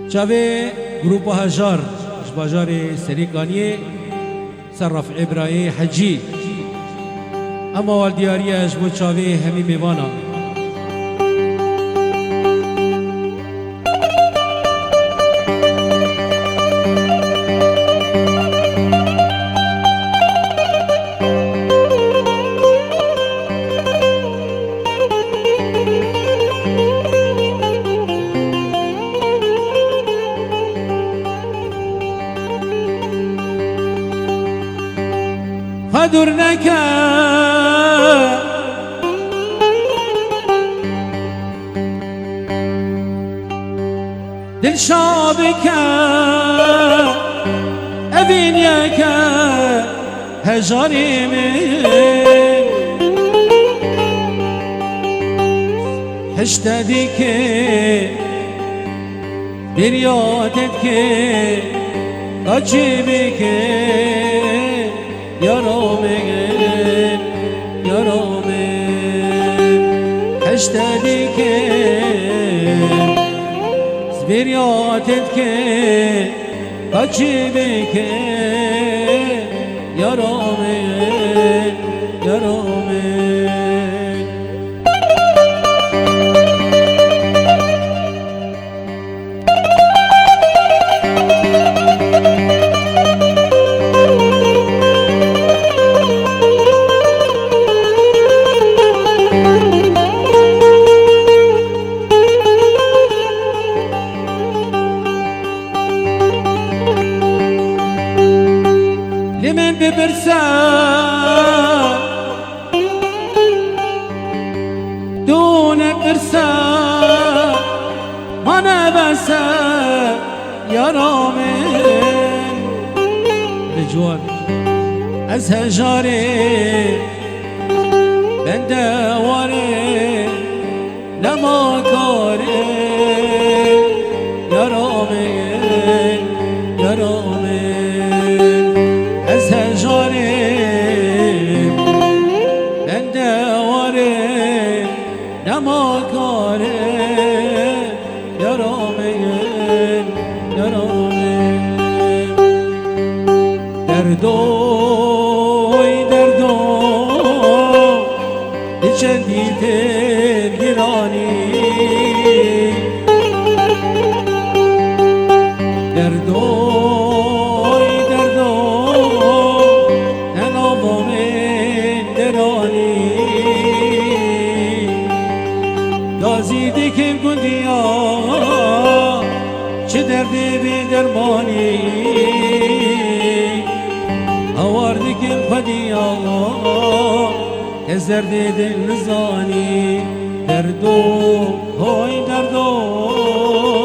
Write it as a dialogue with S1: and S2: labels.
S1: چاوه گروپ هجار بازار سریکانیه صرف ابراهیم حجی اما والدیاریش بو چاوه همی میوانا دور نکه دل شابکه اوین یکه هجاری من هشتدی که دریادت که عجیبی که یارامین هشتدی که زبیریاتت که عجیبی که یارامین لمن ببرسا دون برسا ما نبسا يا رامين رجوان از هجاري بندواري لما كاري يا رامين از هجاری من دواری نماکاری یارامین دردوی چندی تر گرانی دازیدی که گندیا چه دردی بی درمانی آوردی که خودیا از دردی دل نزانی دردو های دردو